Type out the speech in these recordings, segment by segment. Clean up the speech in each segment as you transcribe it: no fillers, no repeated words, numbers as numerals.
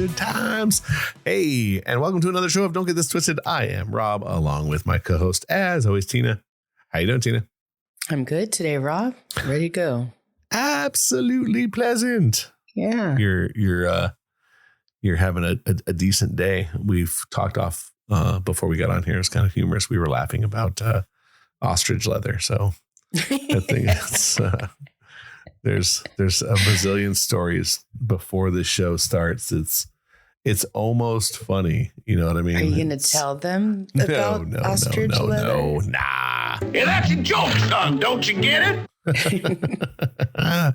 good times. Hey, and welcome to another show of Don't Get This Twisted. I am Rob, along with my co-host, as always, Tina. How you doing, Tina? I'm good today, Rob. Ready to go. Absolutely pleasant. Yeah. You're having a decent day. We've talked off before we got on here. It's kind of humorous. We were laughing about ostrich leather. So I think it's there's a bazillion stories before this show starts. It's almost funny. You know what I mean? Are you going to tell them about ostrich leather? No, nah. Yeah, that's a joke, son. Don't you get it?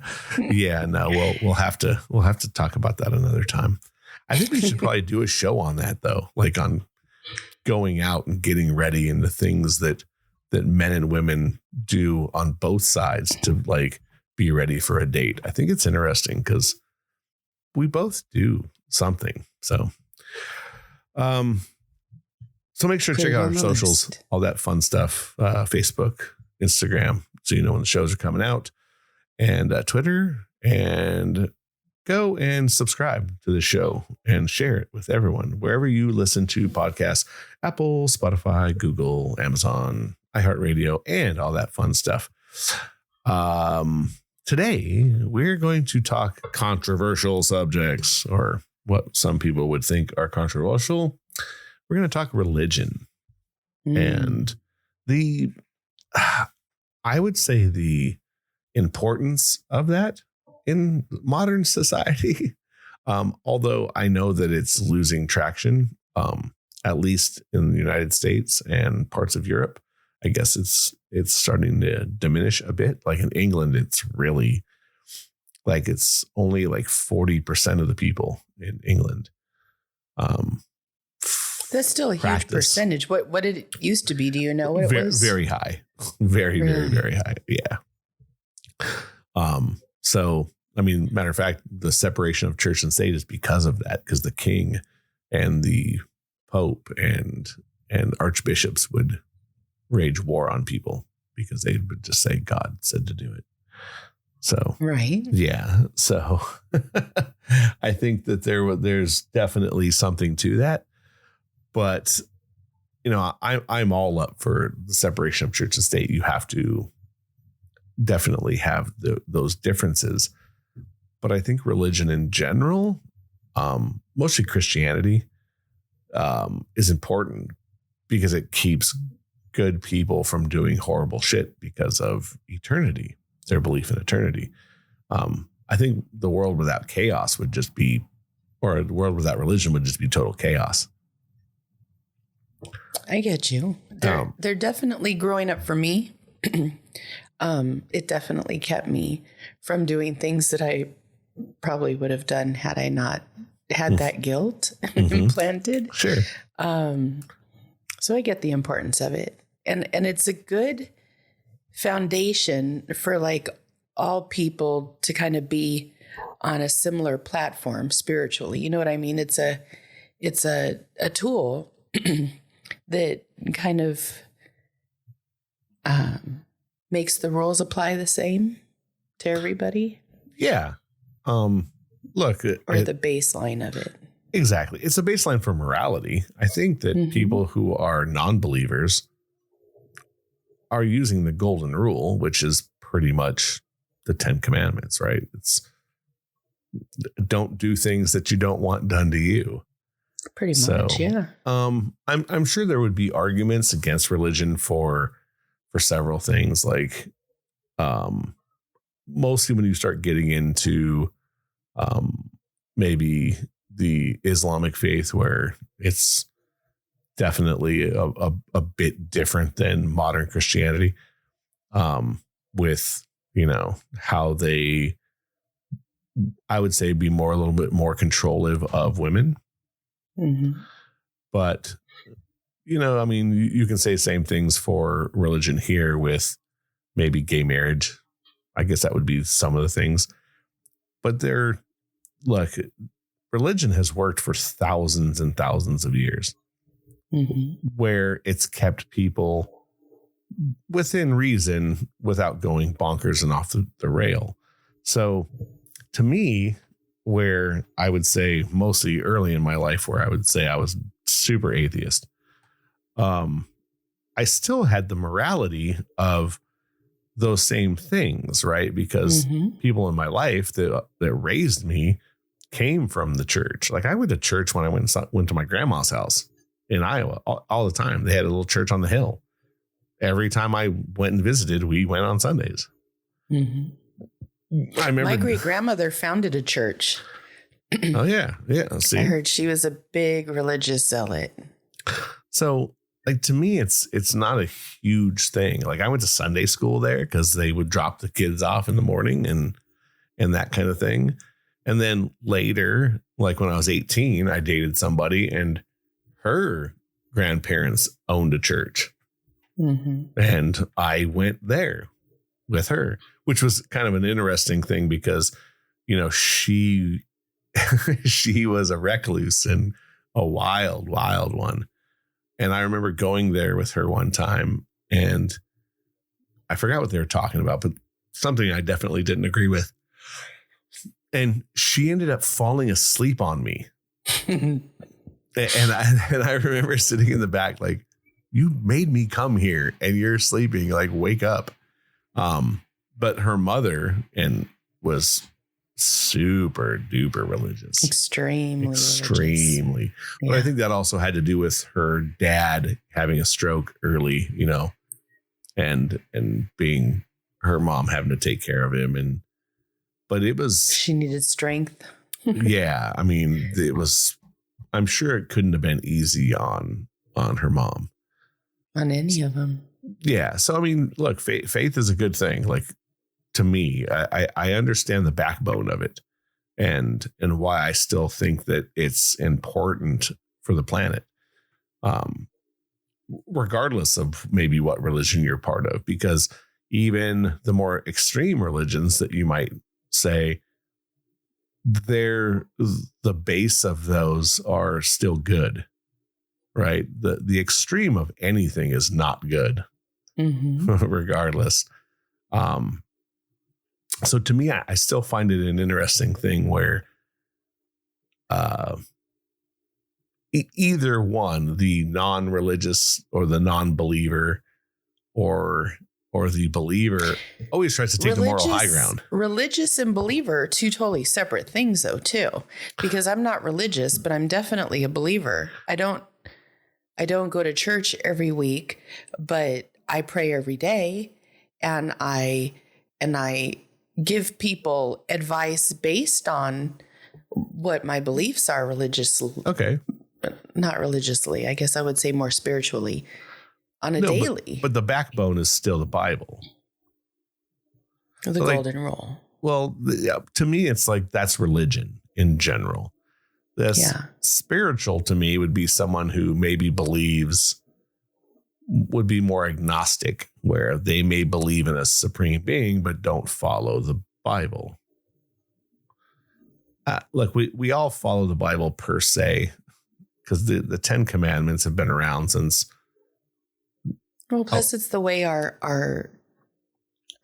Yeah, no, we'll have to talk about that another time. I think we should probably do a show on that, though, like on going out and getting ready and the things that men and women do on both sides to like be ready for a date. I think it's interesting because we both do something. So make sure to check out our socials, all that fun stuff, Facebook, Instagram, so you know when the shows are coming out, and Twitter, and go and subscribe to the show and share it with everyone wherever you listen to podcasts: Apple, Spotify, Google, Amazon, iHeartRadio, and all that fun stuff. Today we're going to talk controversial subjects, or what some people would think are controversial. We're going to talk religion and I would say the importance of that in modern society. Although I know that it's losing traction, at least in the United States and parts of Europe. I guess it's starting to diminish a bit. Like in England, it's really like it's only like 40% of the people in England. That's still a huge percentage. What did it used to be? Do you know what it was? Very high. Very high. Yeah. So, I mean, matter of fact, the separation of church and state is because of that, because the king and the pope and archbishops would rage war on people because they would just say God said to do it. So, right. Yeah. So I think that there's definitely something to that. But, you know, I'm all up for the separation of church and state. You have to definitely have those differences. But I think religion in general, mostly Christianity, is important because it keeps good people from doing horrible shit because of eternity, their belief in eternity. I think the world without chaos would just be, or the world without religion would just be total chaos. I get you. They're definitely growing up for me. It definitely kept me from doing things that I probably would have done had I not had that guilt implanted. Sure. So I get the importance of it. And it's a good foundation for like all people to kind of be on a similar platform spiritually. You know what I mean? It's a tool that kind of makes the rules apply the same to everybody. Yeah. Look. Or the baseline of it. Exactly. It's a baseline for morality. I think that people who are non-believers are using the golden rule, which is pretty much the 10 commandments, right? It's don't do things that you don't want done to you. Pretty much, yeah. I'm sure there would be arguments against religion for several things, like mostly when you start getting into maybe the Islamic faith, where it's definitely a bit different than modern Christianity, with, you know, how they, I would say, be a little bit more controlling of women. But, you know, I mean, you can say same things for religion here with maybe gay marriage. I guess that would be some of the things. But look, religion has worked for thousands and thousands of years, where it's kept people within reason without going bonkers and off the rail. So to me, where I would say mostly early in my life, where I would say I was super atheist. I still had the morality of those same things, right? Because people in my life that raised me came from the church. Like I went to church when I went to my grandma's house in Iowa all the time. They had a little church on the hill. Every time I went and visited, we went on Sundays. I remember my great grandmother founded a church. Oh yeah. See? I heard she was a big religious zealot. So like to me, it's not a huge thing. Like I went to Sunday school there because they would drop the kids off in the morning and that kind of thing. And then later, like when I was 18, I dated somebody and her grandparents owned a church. And I went there with her, which was kind of an interesting thing because, you know, she was a recluse and a wild one. And I remember going there with her one time and I forgot what they were talking about, but something I definitely didn't agree with. And she ended up falling asleep on me. and I remember sitting in the back, like, you made me come here and you're sleeping, like, wake up. But her mother was super duper religious. Extremely. Yeah. But I think that also had to do with her dad having a stroke early, you know, and being her mom having to take care of him. But it was, she needed strength. Yeah. I mean, I'm sure it couldn't have been easy on her mom. On any of them. Yeah. So, I mean, look, faith is a good thing. Like, to me, I understand the backbone of it and why I still think that it's important for the planet, regardless of maybe what religion you're part of, because even the more extreme religions that you might say, the base of those are still good, right? The extreme of anything is not good, regardless. So to me, I still find it an interesting thing where either one, the non-religious or the non-believer or the believer, always tries to take the moral high ground. Religious and believer are two totally separate things, though, too, because I'm not religious, but I'm definitely a believer. I don't go to church every week, but I pray every day, and I give people advice based on what my beliefs are religiously. Okay. Not religiously. I guess I would say more spiritually on a daily. But the backbone is still the Bible. The golden rule. Well, to me, it's like that's religion in general. Spiritual to me would be someone who maybe would be more agnostic, where they may believe in a supreme being, but don't follow the Bible. Look, we all follow the Bible per se, because the 10 Commandments have been around since. Well, plus it's the way our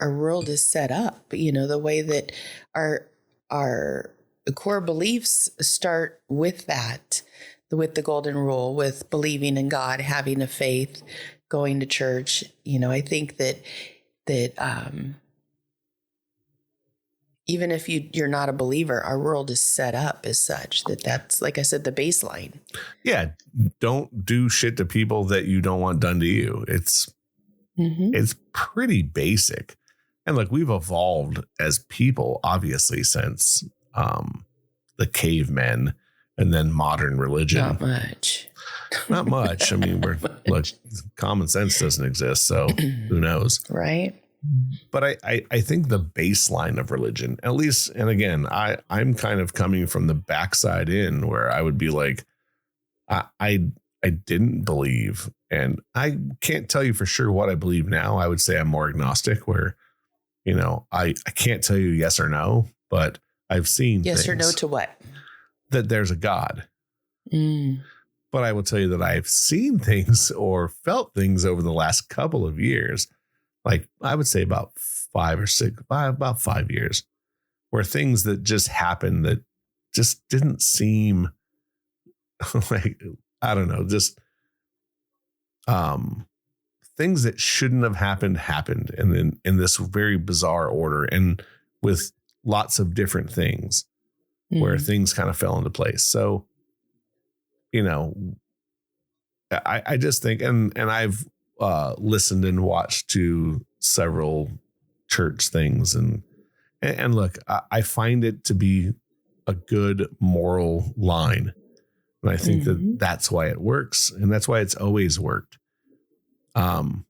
world is set up, you know, the way that our core beliefs start with that, with the golden rule, with believing in God, having a faith, going to church. You know, I think that even if you're not a believer, our world is set up as such that's, like I said, the baseline. Yeah. Don't do shit to people that you don't want done to you. It's pretty basic. And like, we've evolved as people, obviously, since the cavemen and then modern religion. Not much. I mean, look, common sense doesn't exist. So who knows? Right. But I think the baseline of religion, at least, and again, I'm kind of coming from the backside in, where I would be like, I didn't believe, and I can't tell you for sure what I believe now. I would say I'm more agnostic, where, you know, I can't tell you yes or no, but I've seen yes things or no to what? That there's a God. But I will tell you that I've seen things or felt things over the last couple of years, like I would say about 5 years, where things that just happen that just didn't seem like, I don't know, just things that shouldn't have happened, and then in this very bizarre order, and with lots of different things where things kind of fell into place. So, I just think, and I've listened and watched to several church things, and look, I find it to be a good moral line. And I think that that's why it works, and that's why it's always worked. Now,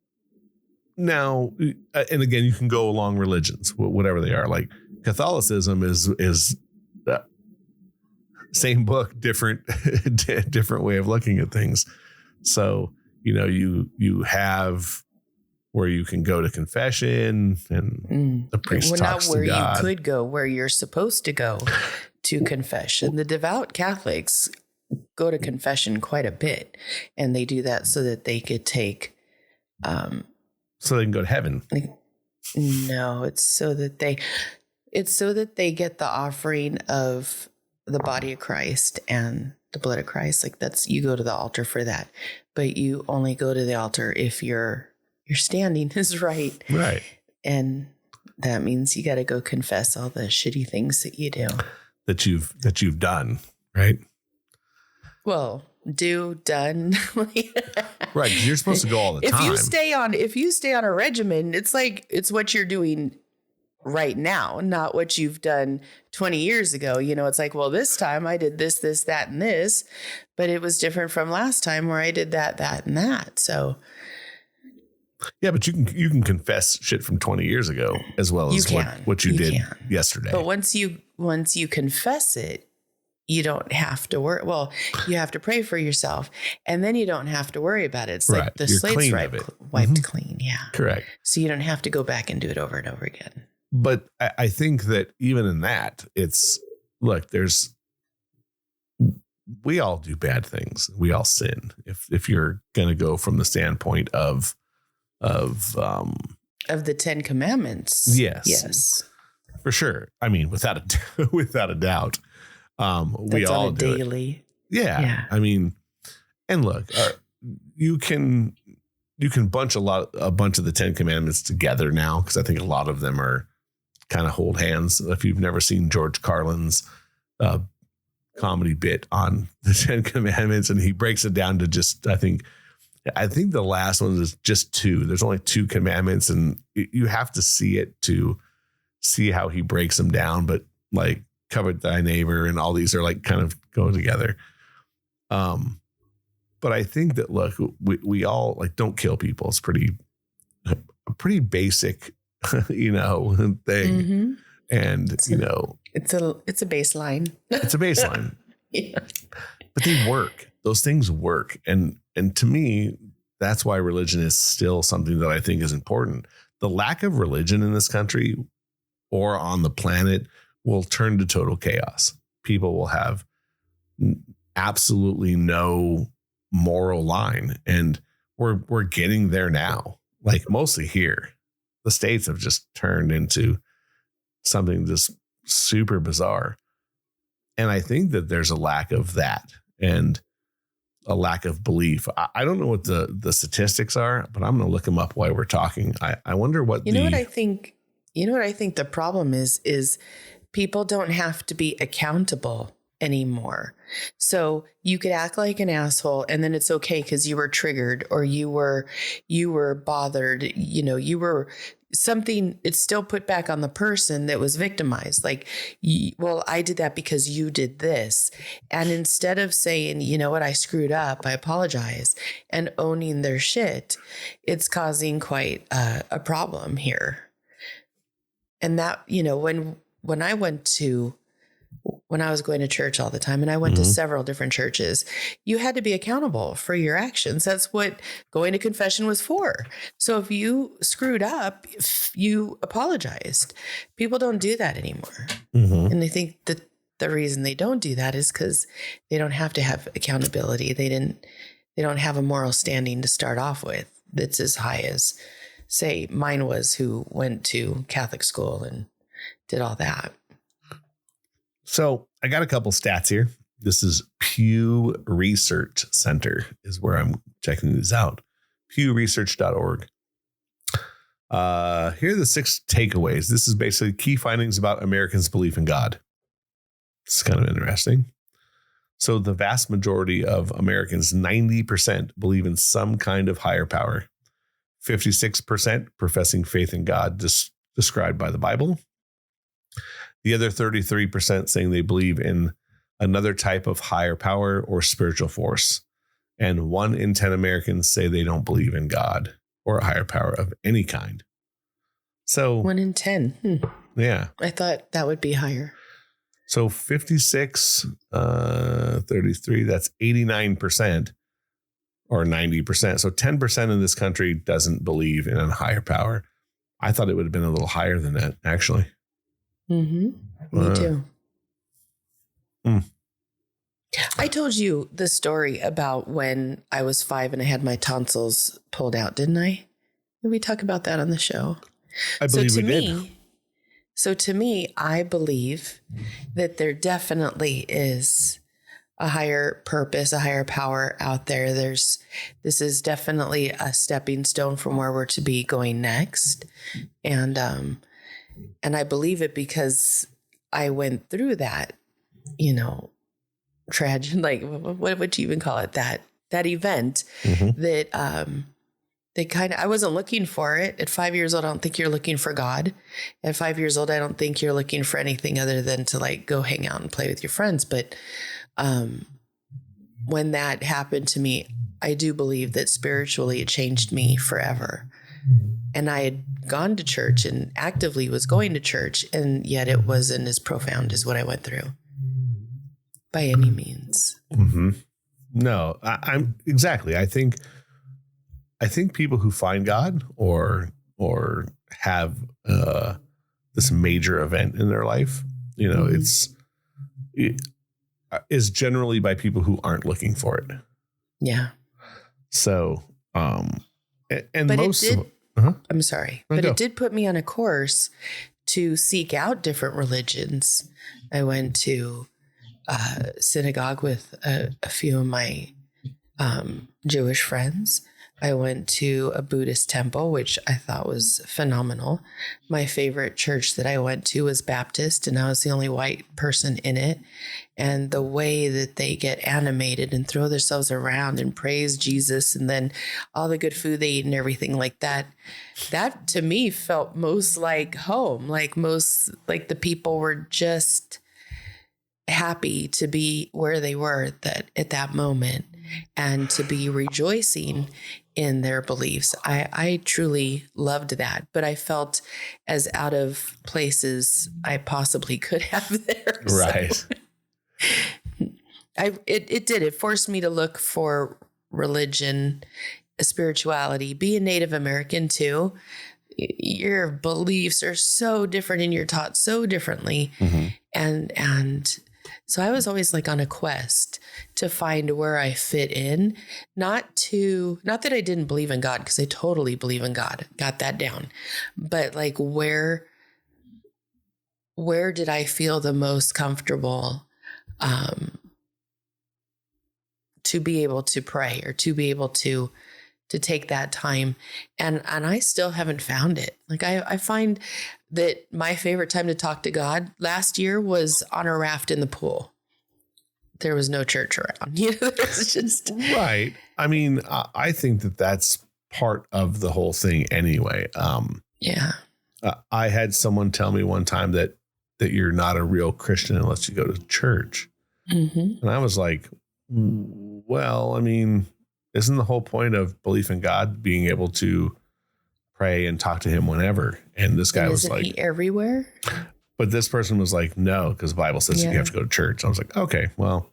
and again, you can go along religions, whatever they are. Like Catholicism is same book, different way of looking at things. So, you have where you can go to confession, and the priest talks to God. Not where you could go, where you're supposed to go to confession. The devout Catholics go to confession quite a bit, and they do that so that they could take so they can go to heaven. No, it's so that they get the offering of the body of Christ and the blood of Christ. Like you go to the altar for that, but you only go to the altar if your standing is right. Right. And that means you got to go confess all the shitty things that you do. That you've done, right? Well, done. Right. You're supposed to go all the time. If you stay on a regimen, it's what you're doing right now, not what you've done 20 years ago. It's like, well, this time I did this, that, and this, but it was different from last time where I did that, and that. So yeah, but you can confess shit from 20 years ago as well as what you did yesterday. But once you confess it, you don't have to worry. Well, you have to pray for yourself, and then you don't have to worry about it. It's like the slate's wiped clean. Yeah. Correct. So you don't have to go back and do it over and over again. But I think that even in that, we all do bad things. We all sin. If you're going to go from the standpoint of the 10 Commandments. Yes. For sure. I mean, without a doubt. We all do daily. Yeah. I mean, and look, you can bunch a bunch of the 10 Commandments together now, because I think a lot of them are kind of hold hands. If you've never seen George Carlin's comedy bit on the 10 Commandments, and he breaks it down to just, I think the last one is just 2. There's only 2 commandments, and you have to see it to see how he breaks them down. But like, covet thy neighbor, and all these are like kind of go together. But I think that, look, we all like, don't kill people. It's a pretty basic, thing. And it's a baseline. It's a baseline. Yeah. But they work. Those things work. And to me, that's why religion is still something that I think is important. The lack of religion in this country or on the planet will turn to total chaos. People will have absolutely no moral line. And we're getting there now, like mostly here. The States have just turned into something just super bizarre. And I think that there's a lack of that and a lack of belief. I don't know what the statistics are, but I'm going to look them up while we're talking. I wonder what what I think the problem is people don't have to be accountable anymore. So you could act like an asshole, and then it's okay because you were triggered, or you were bothered, you were something. It's still put back on the person that was victimized. Like, well, I did that because you did this. And instead of saying, you know what, I screwed up, I apologize, and owning their shit, it's causing quite a problem here. And that, when I was going to church all the time, and I went to several different churches, you had to be accountable for your actions. That's what going to confession was for. So if you screwed up, you apologized. People don't do that anymore. And I think that the reason they don't do that is because they don't have to have accountability. They don't have a moral standing to start off with that's as high as, say, mine was, who went to Catholic school and did all that. So I got a couple stats here. This is Pew Research Center is where I'm checking these out. pewresearch.org. Here are the 6 takeaways. This is basically key findings about Americans' belief in God. It's kind of interesting. So the vast majority of Americans, 90%, believe in some kind of higher power. 56% professing faith in God described by the Bible. The other 33% saying they believe in another type of higher power or spiritual force. And 1 in 10 Americans say they don't believe in God or a higher power of any kind. So 1 in 10. Yeah. I thought that would be higher. So 56, 33, that's 89% or 90%. So 10% of this country doesn't believe in a higher power. I thought it would have been a little higher than that, actually. Me too. I told you the story about when I was 5 and I had my tonsils pulled out, didn't I? Did we talk about that on the show? I believe we did. So to me, I believe that there definitely is a higher purpose, a higher power out there. This is definitely a stepping stone from where we're to be going next. And I believe it because I went through that, tragic, like what would you even call it? That event that I wasn't looking for it. At 5 years old, I don't think you're looking for God. At 5 years old, I don't think you're looking for anything other than to like go hang out and play with your friends. But when that happened to me, I do believe that spiritually it changed me forever. And I had gone to church and actively was going to church, and yet it wasn't as profound as what I went through by any means. Mm-hmm. No, I'm exactly. I think people who find God or have this major event in their life, it is generally by people who aren't looking for it. Yeah. So, I'm sorry, but it did put me on a course to seek out different religions. I went to synagogue with a few of my Jewish friends. I went to a Buddhist temple, which I thought was phenomenal. My favorite church that I went to was Baptist, and I was the only white person in it. And the way that they get animated and throw themselves around and praise Jesus, and then all the good food they eat and everything like that, that to me felt most like home, like the people were just happy to be where they were at that moment and to be rejoicing in their beliefs. I truly loved that, but I felt as out of place I possibly could have there. Right. So it forced me to look for religion, spirituality, be a Native American too. Your beliefs are so different and you're taught so differently. Mm-hmm. And so I was always like on a quest to find where I fit in, not that I didn't believe in God, because I totally believe in God, got that down. But like where did I feel the most comfortable to be able to pray or to be able to take that time. And I still haven't found it. Like I find that my favorite time to talk to God last year was on a raft in the pool. There was no church around. It's just right. I mean, I think that that's part of the whole thing anyway. Yeah. I had someone tell me one time that you're not a real Christian unless you go to church. Mm-hmm. And I was like, well, I mean, isn't the whole point of belief in God being able to pray and talk to him whenever? And this guy was like, he everywhere? But this person was like, no, because the Bible says you have to go to church. I was like, okay, well,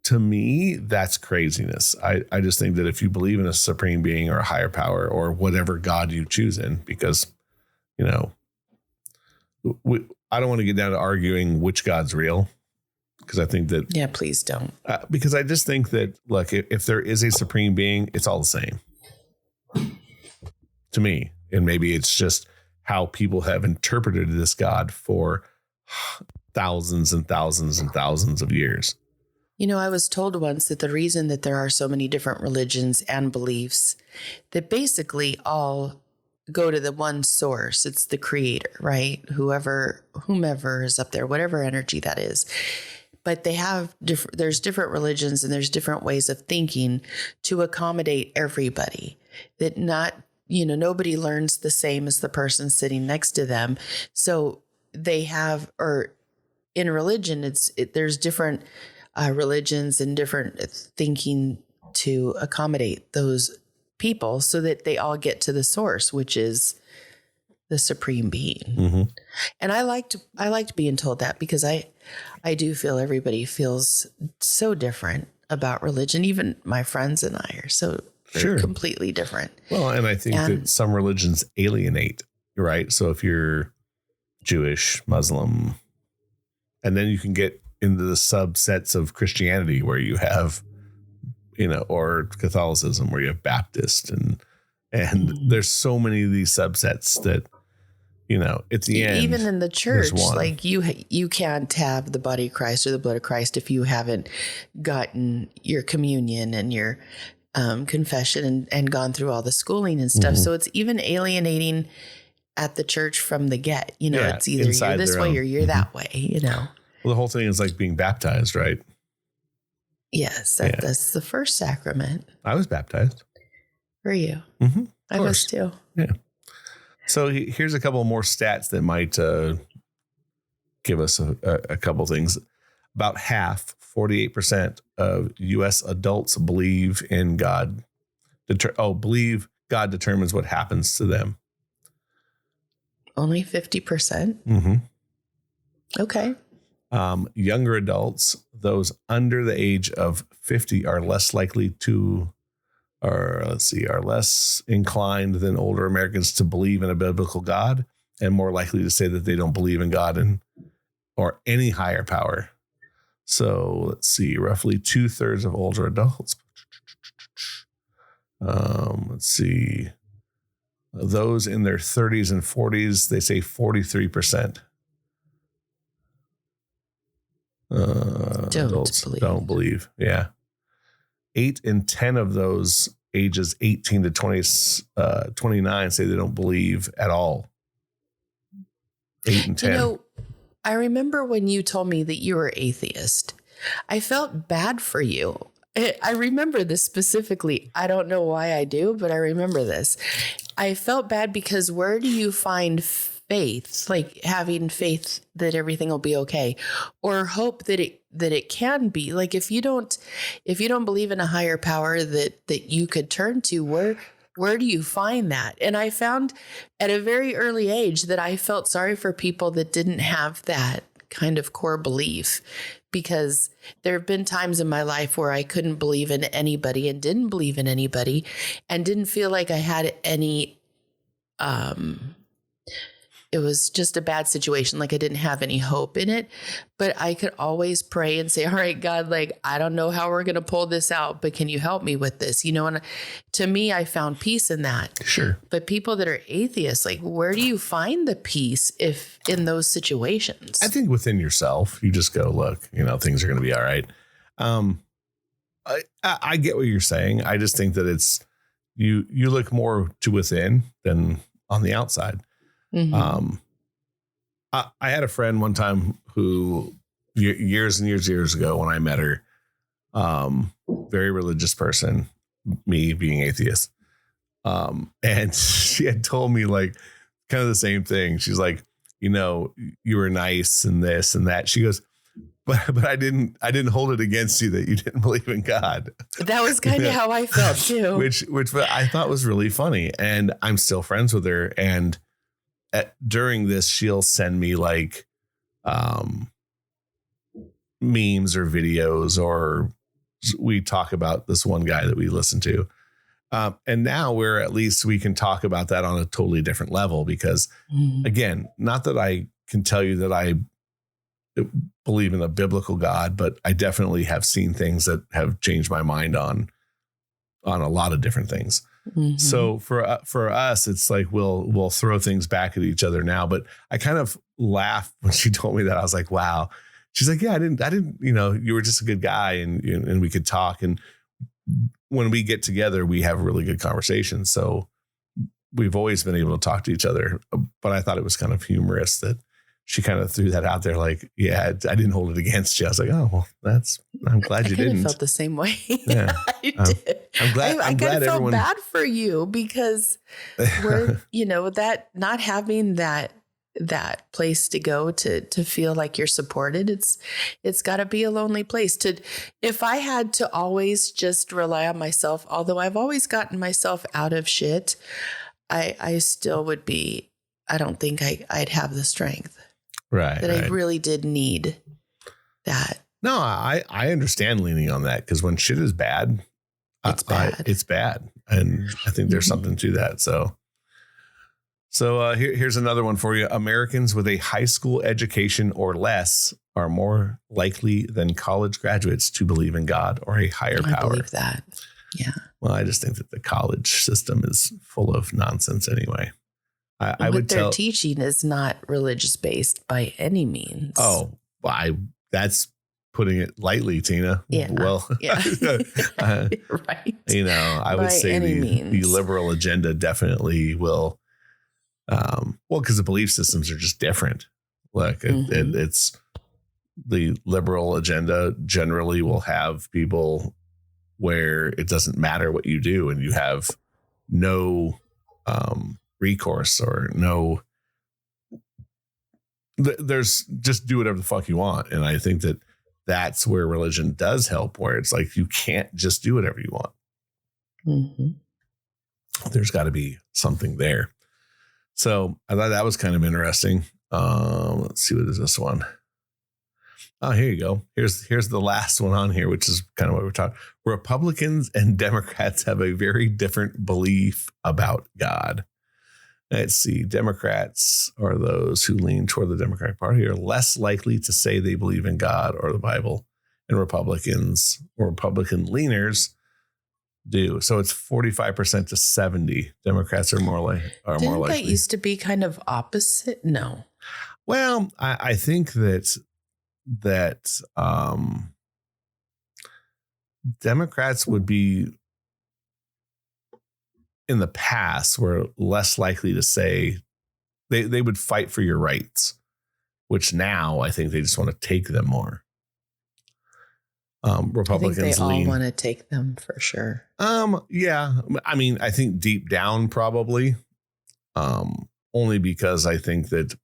to me, that's craziness. I just think that if you believe in a supreme being or a higher power or whatever God you choose in, because, I don't want to get down to arguing which God's real. Because I think that... Yeah, please don't. Because I just think that, look, if there is a supreme being, it's all the same. To me. And maybe it's just how people have interpreted this God for thousands and thousands and thousands of years. You know, I was told once that the reason that there are so many different religions and beliefs that basically all go to the one source. It's the creator, right? Whomever is up there, whatever energy that is. But they have there's different religions and there's different ways of thinking to accommodate everybody. That nobody learns the same as the person sitting next to them. So they have, or in religion, there's different religions and different thinking to accommodate those people so that they all get to the source, which is the supreme being. Mm-hmm. And I liked being told that, because I do feel everybody feels so different about religion. Even my friends and I are so completely different. Well, and I think that some religions alienate, right? So if you're Jewish, Muslim, and then you can get into the subsets of Christianity where you have, or Catholicism where you have Baptist, and there's so many of these subsets that, at the end, even in the church, like you can't have the body of Christ or the blood of Christ if you haven't gotten your communion and your confession and gone through all the schooling and stuff. Mm-hmm. So it's even alienating at the church from the get. It's either you're this way or you're that way. Well, the whole thing is like being baptized, right? Yes, that's the first sacrament. I was baptized. Were you? Mm-hmm, I was too. Yeah. So here's a couple more stats that might give us a couple things. About half, 48% of U.S. adults believe in God. Believe God determines what happens to them. Only 50%? Mm-hmm. Okay. Younger adults, those under the age of 50, are less likely to, are less inclined than older Americans to believe in a biblical God, and more likely to say that they don't believe in God or any higher power. So let's see, roughly 2/3 of older adults. Let's see. Those in their 30s and 40s, they say 43%. Don't believe. Yeah. 8 in 10 of those ages 18 to 29 say they don't believe at all. 8 and 10. I remember when you told me that you were atheist, I felt bad for you. I remember this specifically. I don't know why I do, but I remember this. I felt bad because where do you find faith, like having faith that everything will be okay, or hope that it can be? Like if you don't believe in a higher power that you could turn to, where do you find that? And I found at a very early age that I felt sorry for people that didn't have that kind of core belief, because there have been times in my life where I couldn't believe in anybody and didn't believe in anybody and didn't feel like I had any, it was just a bad situation. Like I didn't have any hope in it, but I could always pray and say, all right, God, like, I don't know how we're going to pull this out, but can you help me with this? And to me, I found peace in that. Sure. But people that are atheists, like, where do you find the peace if in those situations? I think within yourself, you just go, look, things are going to be all right. I get what you're saying. I just think that it's, you look more to within than on the outside. Mm-hmm. I had a friend one time who years and years ago when I met her, very religious person, me being atheist. And she had told me like kind of the same thing. She's like, you were nice and this and that. She goes, but I didn't hold it against you that you didn't believe in God. That was kind of how I felt too. Which I thought was really funny. And I'm still friends with her. And during this, she'll send me like memes or videos, or we talk about this one guy that we listen to. And now at least we can talk about that on a totally different level, because again, not that I can tell you that I believe in a biblical God, but I definitely have seen things that have changed my mind on a lot of different things. So for us, it's like we'll throw things back at each other now. But I kind of laughed when she told me that. I was like, wow. She's like, yeah, I didn't, you were just a good guy and we could talk. And when we get together, we have really good conversations. So we've always been able to talk to each other. But I thought it was kind of humorous that she kind of threw that out there. Like, yeah, I didn't hold it against you. I was like, oh, well, I'm glad you didn't. I felt the same way. Yeah, I did. I'm glad. I glad kind of felt everyone... bad for you because we're, that not having that place to go to feel like you're supported. It's got to be a lonely place if I had to always just rely on myself, although I've always gotten myself out of shit, I still would be, I don't think I'd have the strength. Right. I really did need that. No, I understand leaning on that because when shit is bad, it's bad. It's bad. And I think there's something to that. So here's another one for you. Americans with a high school education or less are more likely than college graduates to believe in God or a higher power. I believe that. Yeah. Well, I just think that the college system is full of nonsense anyway. I would their teaching is not religious based by any means. Oh, that's putting it lightly, Tina. Yeah. Well, yeah. Right. I would say the liberal agenda definitely will. Because the belief systems are just different. Like it's the liberal agenda generally will have people where it doesn't matter what you do and you have no recourse or no, there's just do whatever the fuck you want. And I think that that's where religion does help, where it's like, you can't just do whatever you want. There's got to be something there. So I thought that was kind of interesting. Let's see, what is this one? Oh, here you go. Here's the last one on here, which is kind of what we're talking. Republicans and Democrats have a very different belief about God. Let's see. Democrats, or those who lean toward the Democratic Party, are less likely to say they believe in God or the Bible, and Republicans or Republican leaners do. So it's 45% to 70. Democrats are more likely. Didn't that used to be kind of opposite? No. Well, I think that Democrats would be, in the past, were less likely to say they would fight for your rights, which now I think they just want to take them more. Republicans, I think they all want to take them for sure. Yeah. I mean, I think deep down, probably, only because I think that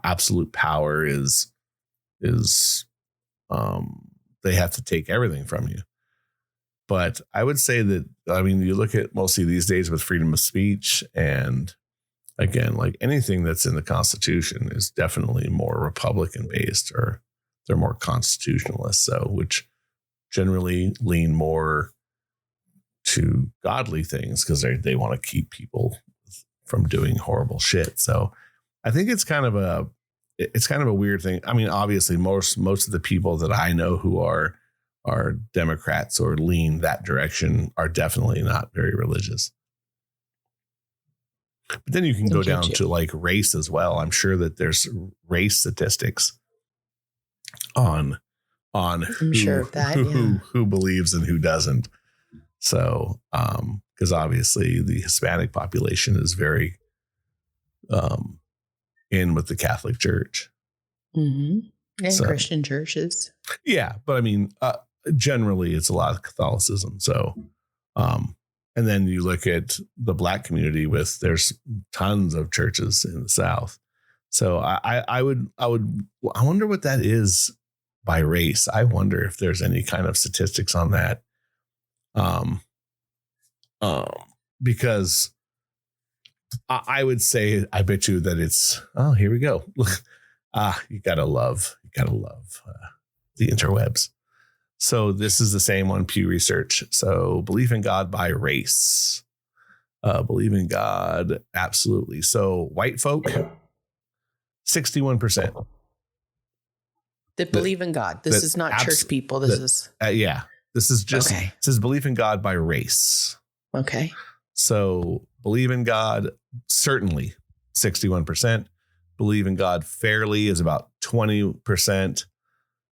absolute power is they have to take everything from you. But I would say that, I mean, you look at mostly these days with freedom of speech, and again, like anything that's in the Constitution is definitely more Republican based, or they're more constitutionalist. So, which generally lean more to godly things because they want to keep people from doing horrible shit. So I think it's kind of a weird thing. I mean, obviously most of the people that I know who are Democrats or lean that direction are definitely not very religious. But then you can go down to like race as well. I'm sure that there's race statistics on who believes and who doesn't. So, because obviously the Hispanic population is very in with the Catholic Church. And Christian churches. Yeah, but I mean, generally it's a lot of Catholicism. So, and then you look at the Black community there's tons of churches in the South. So I wonder what that is by race. I wonder if there's any kind of statistics on that. Because I would say, I bet you that it's, oh, here we go. You gotta love the interwebs. So this is the same on Pew Research. So belief in God by race, believe in God. Absolutely. So white folk, 61%. That believe in God. This is not church people. This is. Yeah. This is just, It says belief in God by race. Okay. So believe in God, certainly 61%. Believe in God fairly is about 20%.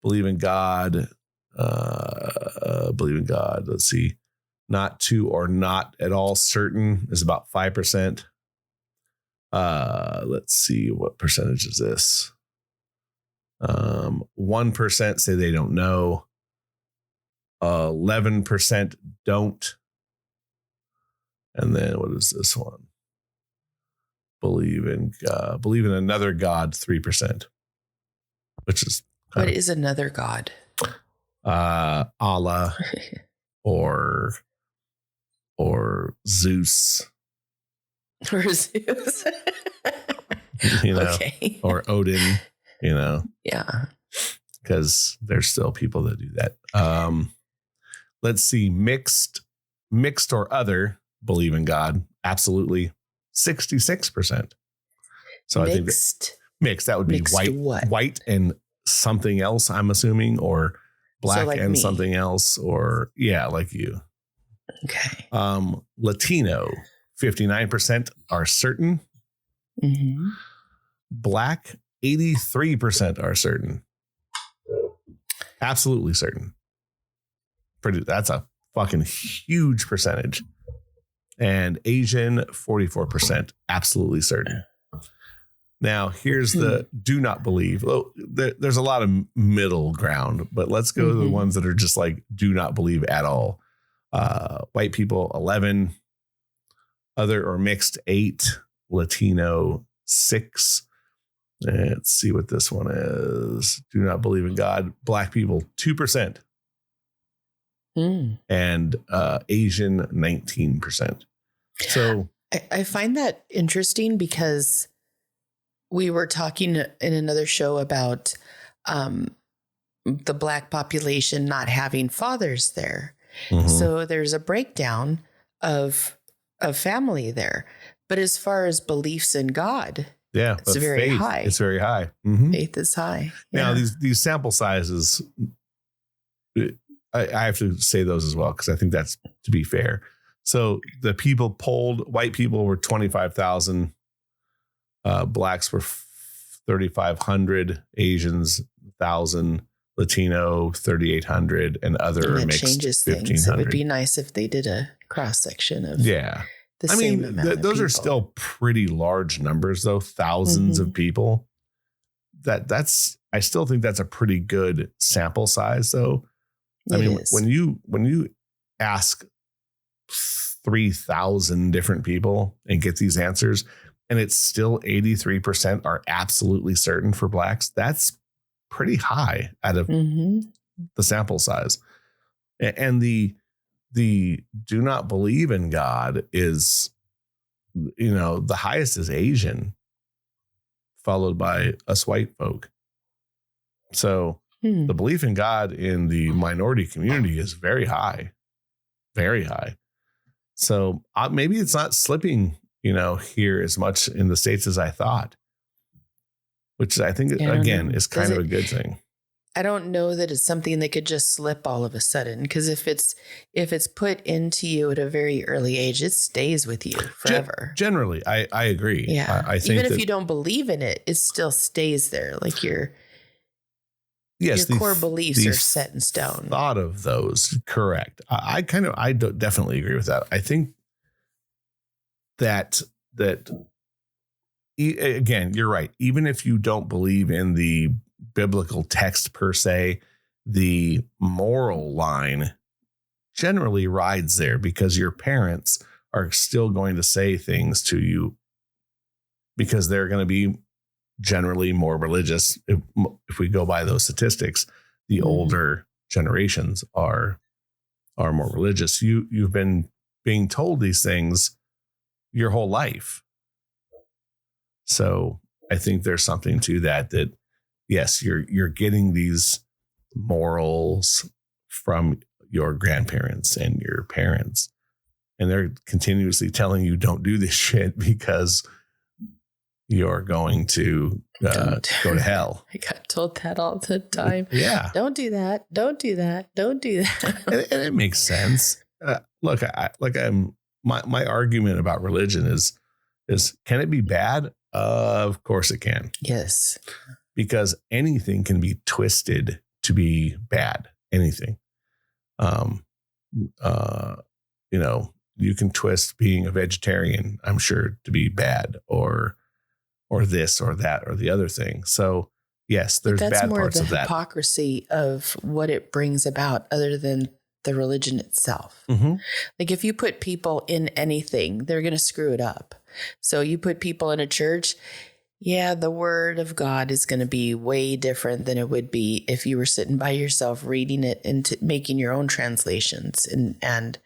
Believe in God, let's see, not to or not at all certain is about 5%. Let's see, what percentage is this? 1% say they don't know. 11% don't. And then what is this one? Believe in another God, 3%, which is what is another God? Allah or Zeus. Or Zeus. Okay. Or Odin, Yeah. Because there's still people that do that. Let's see, mixed or other, believe in God, absolutely 66%. So I think mixed, that would be white and something else, I'm assuming, or black and me. Something else, or like you. Okay. Latino, 59% are certain. Mm-hmm. Black, 83% are certain. Absolutely certain. That's a fucking huge percentage. And Asian, 44%, absolutely certain. Now, here's the do not believe. There's a lot of middle ground, but let's go to the ones that are just like do not believe at all. White people, 11. Other or mixed, 8. Latino, 6. Let's see what this one is. Do not believe in God. Black people, 2%. And Asian, 19%. So I find that interesting because we were talking in another show about the Black population not having fathers there. So there's a breakdown of family there. But as far as beliefs in God, it's very high. It's very high. Faith is high. Now, these sample sizes, I have to say those as well, because I think that's to be fair. So the people polled, white people were 25,000. Blacks were 3,500. Asians, 1,000. Latino, 3,800. And other and mixed, changes 1,500. Things. It would be nice if they did a cross section of the same amount of those people. are still pretty large numbers, though. Thousands of people. I still think that's a pretty good sample size, though. When you ask 3,000 different people and get these answers, and it's still 83% are absolutely certain for blacks, that's pretty high out of the sample size. And the do not believe in God is, the highest is Asian, followed by us white folk. So the belief in God in the minority community is very high, very high. So maybe it's not slipping, here as much in the States as I thought, which I think, again, is kind of a good thing. I don't know that it's something that could just slip all of a sudden, because if it's put into you at a very early age, it stays with you forever. Generally, I agree. Yeah, I think even if you don't believe in it, it still stays there. Like your core beliefs are set in stone. Thought of those, correct? I definitely agree with that. I think that again, you're right. Even if you don't believe in the biblical text per se, the moral line generally rides there, because your parents are still going to say things to you because they're going to be generally more religious. If we go by those statistics, the older generations are more religious. You've been being told these things your whole life. So I think there's something to that yes, you're getting these morals from your grandparents and your parents, and they're continuously telling you don't do this shit because you're going to go to hell. I got told that all the time. Yeah. Don't do that. Don't do that. Don't do that. and it makes sense. Look, I'm my argument about religion is can it be bad? Of course it can. Yes. Because anything can be twisted to be bad. Anything. You know, you can twist being a vegetarian, I'm sure, to be bad, or this or that or the other thing. So yes, there's bad parts of that. That's more the hypocrisy of what it brings about, other than the religion itself. Mm-hmm. Like if you put people in anything, they're going to screw it up. So you put people in a church, yeah, the word of God is going to be way different than it would be if you were sitting by yourself reading it and making your own translations and,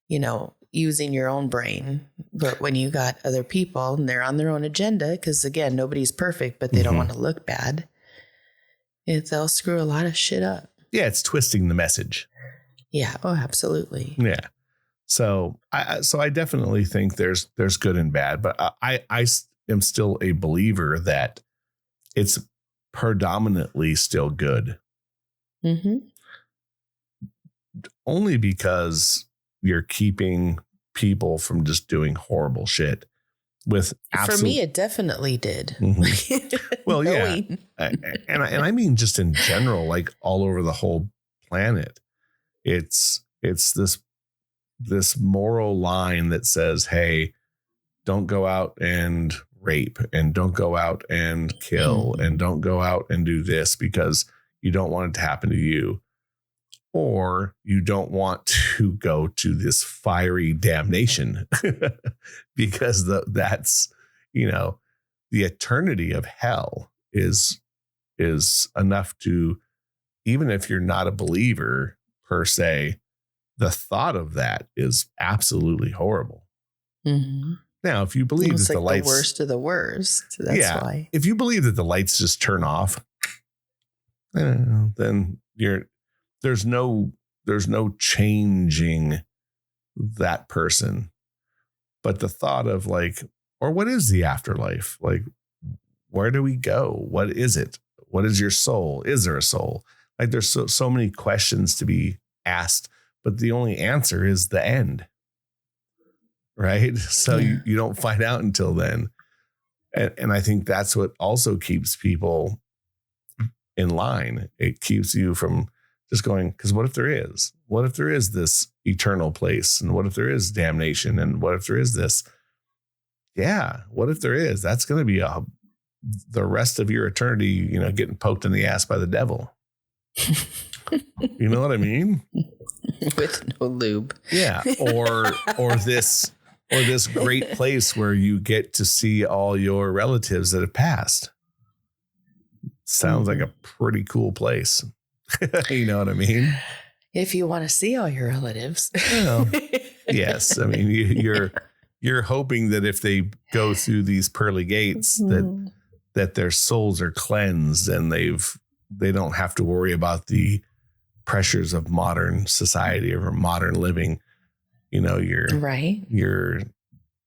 you know, using your own brain. But when you got other people and they're on their own agenda, because again, nobody's perfect, but they don't want to look bad, they'll screw a lot of shit up. Yeah, it's twisting the message. Yeah. Oh, absolutely. Yeah. So I definitely think there's good and bad, but I am still a believer that it's predominantly still good. Mm-hmm. Only because you're keeping people from just doing horrible shit. With For me, it definitely did. Mm-hmm. Well, yeah, and I mean just in general, like all over the whole planet, it's this moral line that says, hey, don't go out and rape, and don't go out and kill, and don't go out and do this because you don't want it to happen to you, or you don't want to go to this fiery damnation because that's, you know, the eternity of hell is enough to, even if you're not a believer per se, the thought of that is absolutely horrible. Mm-hmm. Now, if you believe that like the lights, the worst of the worst, that's why. If you believe that the lights just turn off, then there's no changing that person. But the thought of like, or what is the afterlife? Like, where do we go? What is it? What is your soul? Is there a soul? Like, there's so many questions to be asked, but the only answer is the end. Right. So you don't find out until then. And I think that's what also keeps people in line. It keeps you from just going, because what if there is? What if there is this eternal place? And what if there is damnation? And what if there is this? Yeah. What if there is? That's going to be the rest of your eternity, you know, getting poked in the ass by the devil. You know what I mean? With no lube. Yeah. Or this great place where you get to see all your relatives that have passed. Sounds like a pretty cool place. You know what I mean? If you want to see all your relatives. Well, yes. I mean, you're hoping that if they go through these pearly gates that their souls are cleansed and they don't have to worry about the pressures of modern society or modern living. You know,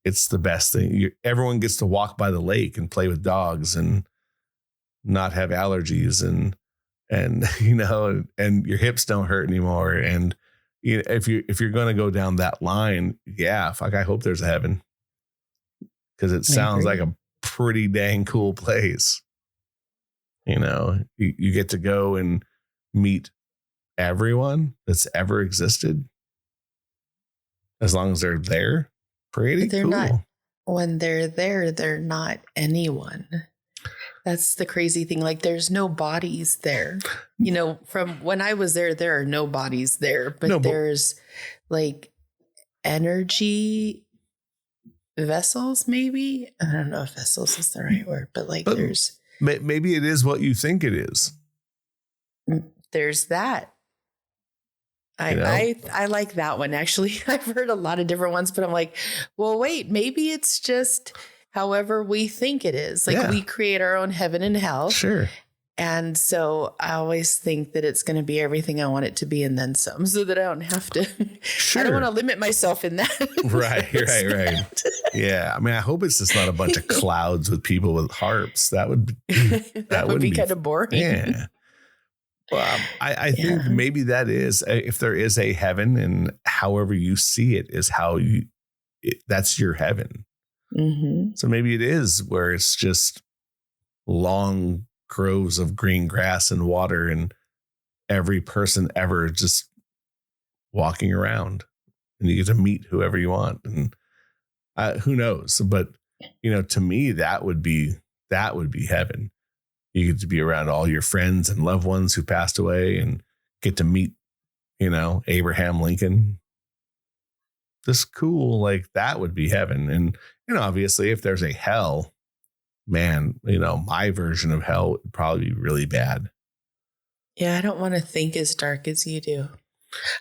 it's the best thing. Everyone gets to walk by the lake and play with dogs and not have allergies and you know, and your hips don't hurt anymore. And you know, if you're going to go down that line, yeah, fuck, I hope there's a heaven, because it sounds like a pretty dang cool place. You know, you get to go and meet everyone that's ever existed, as long as they're there. Pretty cool. Not, when they're there, they're not anyone. That's the crazy thing. Like, there's no bodies there. You know, from when I was there, there are no bodies there, but there's like energy vessels, maybe. I don't know if vessels is the right word, but there's. Maybe it is what you think it is. There's that. I like that one. Actually, I've heard a lot of different ones, but I'm like, well, wait, maybe it's just however we think it is. Like, we create our own heaven and hell. Sure. And so I always think that it's going to be everything I want it to be and then some, so that I don't have to. Sure. I don't want to limit myself in that. Right. Yeah. I mean, I hope it's just not a bunch of clouds with people with harps. That would be kind of boring. Yeah. Well, I think maybe that is, if there is a heaven, and however you see it is how that's your heaven. Mm-hmm. So maybe it is where it's just long groves of green grass and water and every person ever just walking around, and you get to meet whoever you want. And who knows? But, to me, that would be heaven. You get to be around all your friends and loved ones who passed away and get to meet, Abraham Lincoln. Just cool. Like that would be heaven. And, obviously if there's a hell, man, my version of hell would probably be really bad. Yeah. I don't want to think as dark as you do.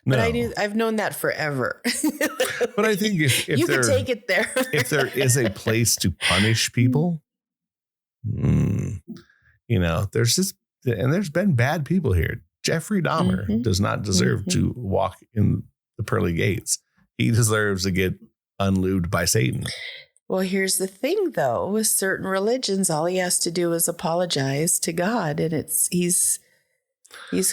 No. But I've known that forever. But I think if you can take it there. If there is a place to punish people, there's been bad people here. Jeffrey Dahmer does not deserve to walk in the pearly gates. He deserves to get unlubed by Satan. Well, here's the thing, though. With certain religions, all he has to do is apologize to God, and he's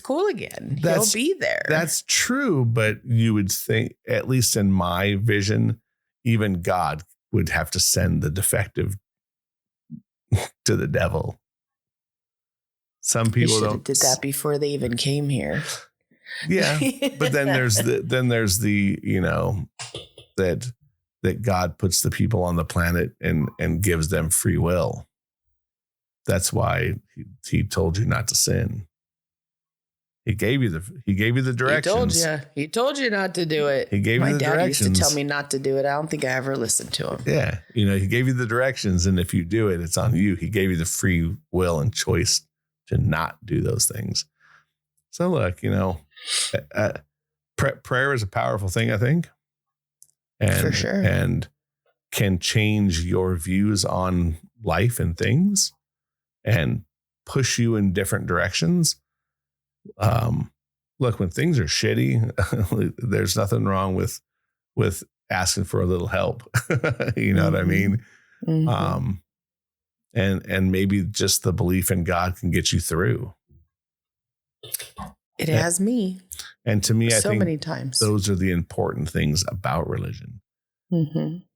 cool again. He'll be there. That's true, but you would think, at least in my vision, even God would have to send the defective to the devil. Some people don't did that before they even came here. Yeah, but then there's the that God puts the people on the planet and gives them free will. That's why he told you not to sin. He gave you the directions. He told you not to do it. He gave you the directions. My dad used to tell me not to do it. I don't think I ever listened to him. Yeah, he gave you the directions, and if you do it, it's on you. He gave you the free will and choice to not do those things. So look, prayer is a powerful thing, I think. And, for sure. And can change your views on life and things and push you in different directions. Look, when things are shitty, there's nothing wrong with asking for a little help. You know what I mean? Mm-hmm. And maybe just the belief in God can get you through. It has me. And to me, I think many times those are the important things about religion,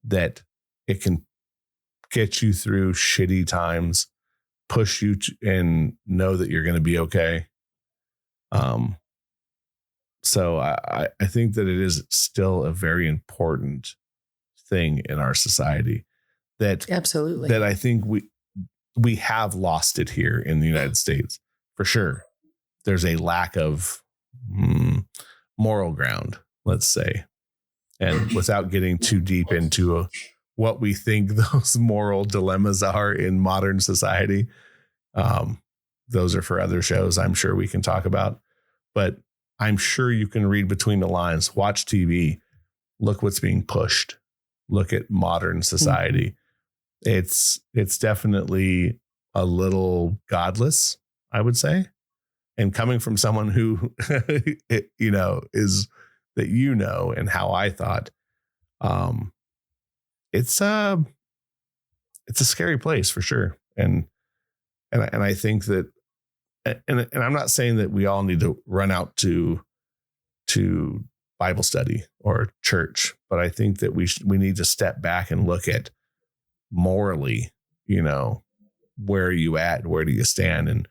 that it can get you through shitty times, push you and know that you're going to be okay. So I think that it is still a very important thing in our society that absolutely that I think we have lost it here in the United States for sure. There's a lack of moral ground, let's say, and without getting too deep into what we think those moral dilemmas are in modern society, those are for other shows. I'm sure we can talk about, but I'm sure you can read between the lines, watch TV, look what's being pushed, look at modern society. It's definitely a little godless, I would say. And coming from someone who, is that, and how I thought, it's a scary place for sure. And I think that, and I'm not saying that we all need to run out to Bible study or church, but I think that we need to step back and look at morally, where are you at? Where do you stand? And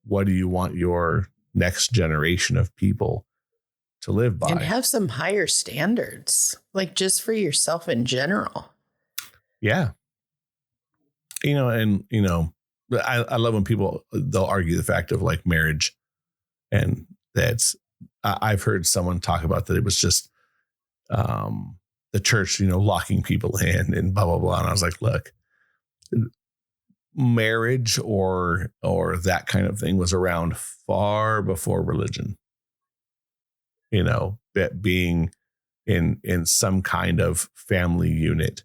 what do you want your next generation of people to live by? And have some higher standards, like just for yourself in general. Yeah. I love when they'll argue the fact of like marriage, and I've heard someone talk about that. It was just the church, locking people in and blah, blah, blah. And I was like, look, marriage or that kind of thing was around far before religion, being in some kind of family unit.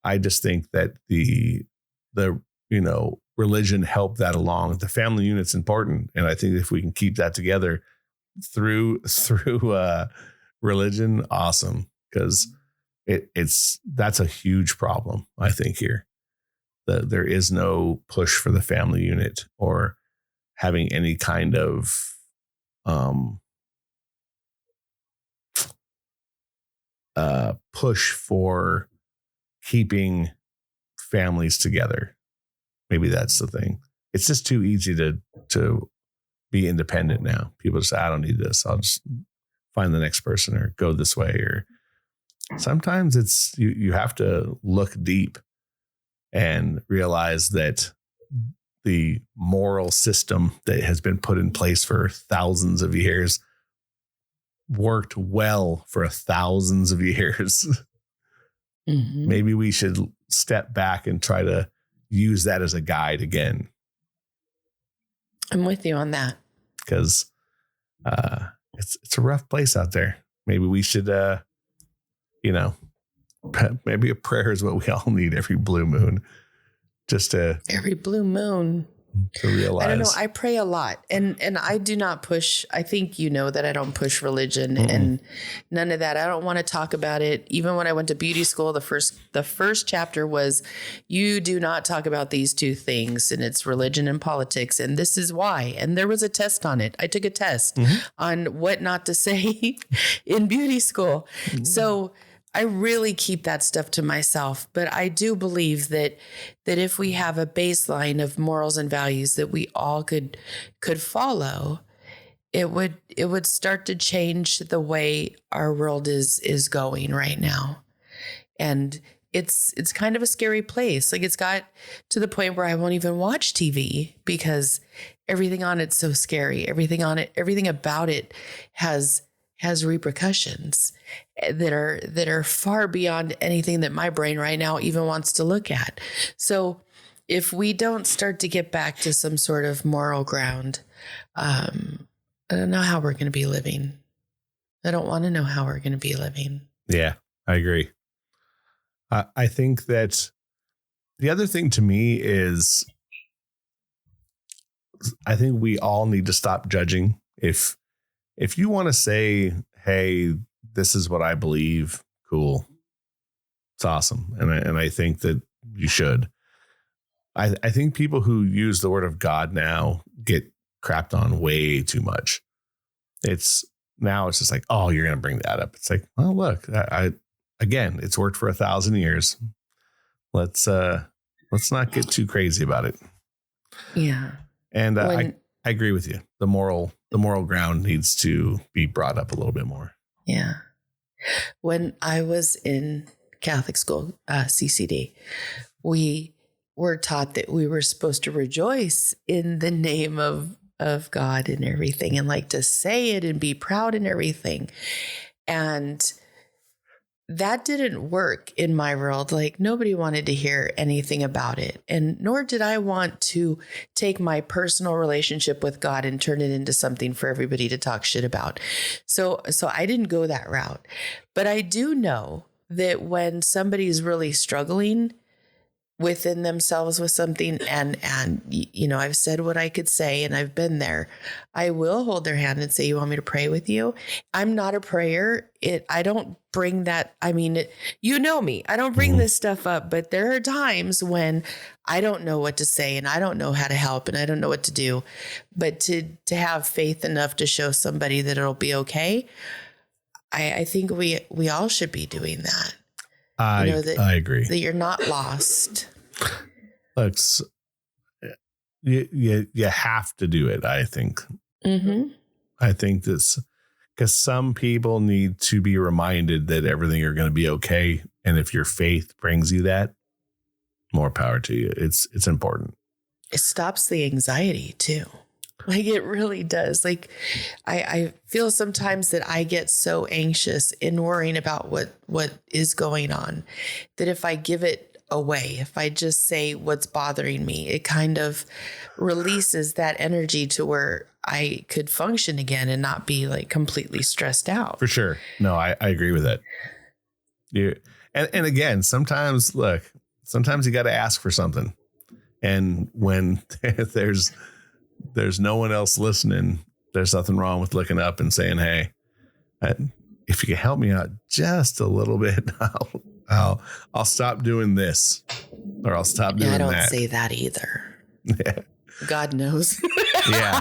I just think that the religion helped that along. The family unit's important. And I think if we can keep that together through religion, awesome. Because that's a huge problem, I think, here. There is no push for the family unit or having any kind of push for keeping families together. Maybe that's the thing. It's just too easy to be independent now. People just say, I don't need this. I'll just find the next person or go this way. Or sometimes it's you have to look deep and realize that the moral system that has been put in place for thousands of years worked well for thousands of years. Mm-hmm. Maybe we should step back and try to use that as a guide again. I'm with you on that. Because it's a rough place out there. Maybe we should, maybe a prayer is what we all need every blue moon. Just every blue moon. To realize. I don't know. I pray a lot, and I do not push. I think that I don't push religion and none of that. I don't want to talk about it. Even when I went to beauty school, the first chapter was, you do not talk about these two things, and it's religion and politics, and this is why. And there was a test on it. I took a test on what not to say in beauty school. Mm-hmm. So I really keep that stuff to myself, but I do believe that if we have a baseline of morals and values that we all could follow, it would start to change the way our world is going right now. And it's kind of a scary place. Like, it's got to the point where I won't even watch TV because everything on it's so scary. Everything about it has repercussions that are far beyond anything that my brain right now even wants to look at. So if we don't start to get back to some sort of moral ground, I don't know how we're going to be living. I don't want to know how we're going to be living. Yeah, I agree. I think that the other thing to me is, I think we all need to stop judging. If you want to say, hey, this is what I believe, cool, it's awesome. And I think that you should. I think people who use the word of God now get crapped on way too much. It's just like, oh, you're going to bring that up. It's like, well, look, again, it's worked for 1,000 years. Let's not get too crazy about it. Yeah. And I agree with you. The moral ground needs to be brought up a little bit more. Yeah. When I was in Catholic school, CCD, we were taught that we were supposed to rejoice in the name of God and everything, and like to say it and be proud and everything. And that didn't work in my world. Like, nobody wanted to hear anything about it. And nor did I want to take my personal relationship with God and turn it into something for everybody to talk shit about. So I didn't go that route. But I do know that when somebody's really struggling within themselves with something, and I've said what I could say, and I've been there, I will hold their hand and say, you want me to pray with you? I'm not a prayer. I don't bring that. I mean, you know me, I don't bring this stuff up, but there are times when I don't know what to say, and I don't know how to help, and I don't know what to do, but to have faith enough to show somebody that it'll be okay. I think we all should be doing that. I agree that you're not lost. Look, you have to do it. I think. Mm-hmm. I think this, because some people need to be reminded that everything are going to be okay, and if your faith brings you that, more power to you. It's important. It stops the anxiety too. Like, it really does. Like, I feel sometimes that I get so anxious in worrying about what is going on, that if I give it away, if I just say what's bothering me, it kind of releases that energy to where I could function again and not be like completely stressed out. For sure. No, I agree with that. And again, sometimes you got to ask for something. And when there's no one else listening, there's nothing wrong with looking up and saying, hey, if you can help me out just a little bit, I'll stop doing this, or I'll stop doing that. I don't say that either. Yeah. God knows. Yeah.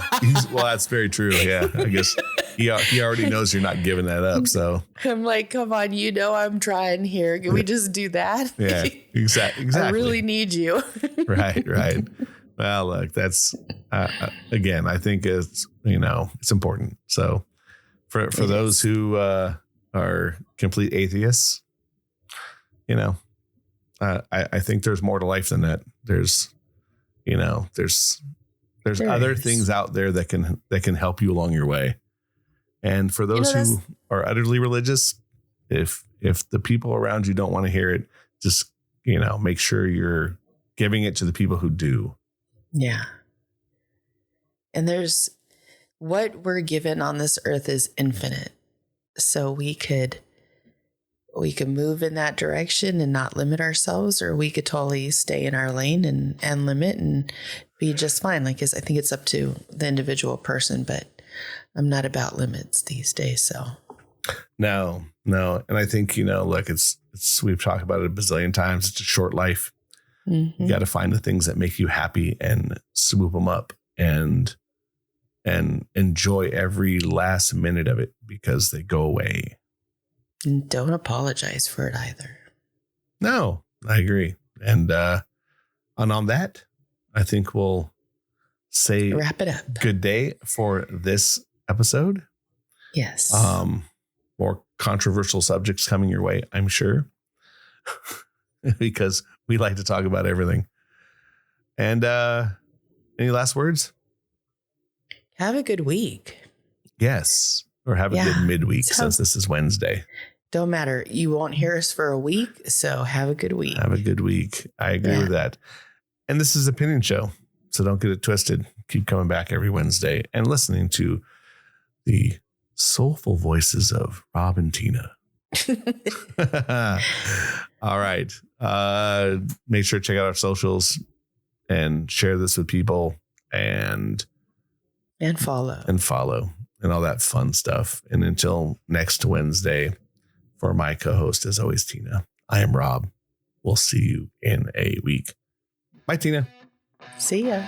Well, that's very true. Yeah. I guess he already knows you're not giving that up. So I'm like, come on, I'm trying here. Can we just do that? Yeah, exactly. I really need you. Right. Well, look, that's again, I think it's important. So for those who are complete atheists, I think there's more to life than that. There's other things out there that can help you along your way. And for those who are utterly religious, if the people around you don't want to hear it, just make sure you're giving it to the people who do. Yeah. And there's what we're given on this earth is infinite. So we could move in that direction and not limit ourselves, or we could totally stay in our lane and limit and be just fine. Like, I think it's up to the individual person, but I'm not about limits these days. So no. And I think, look, it's we've talked about it a bazillion times. It's a short life. Mm-hmm. You got to find the things that make you happy and swoop them up and enjoy every last minute of it, because they go away. And don't apologize for it either. No, I agree. And on that, I think we'll say wrap it up. Good day for this episode. Yes. More controversial subjects coming your way, I'm sure, because we like to talk about everything. And any last words? Have a good week. Yes. Or have a good midweek, since this is Wednesday. Don't matter. You won't hear us for a week. So have a good week. Have a good week. I agree with that. And this is Opinion Show. So don't get it twisted. Keep coming back every Wednesday and listening to the soulful voices of Robb and Tina. All right. Make sure to check out our socials and share this with people and follow and all that fun stuff. And until next Wednesday, for my co-host, as always, Tina, I am Robb. We'll see you in a week. Bye, Tina. See ya.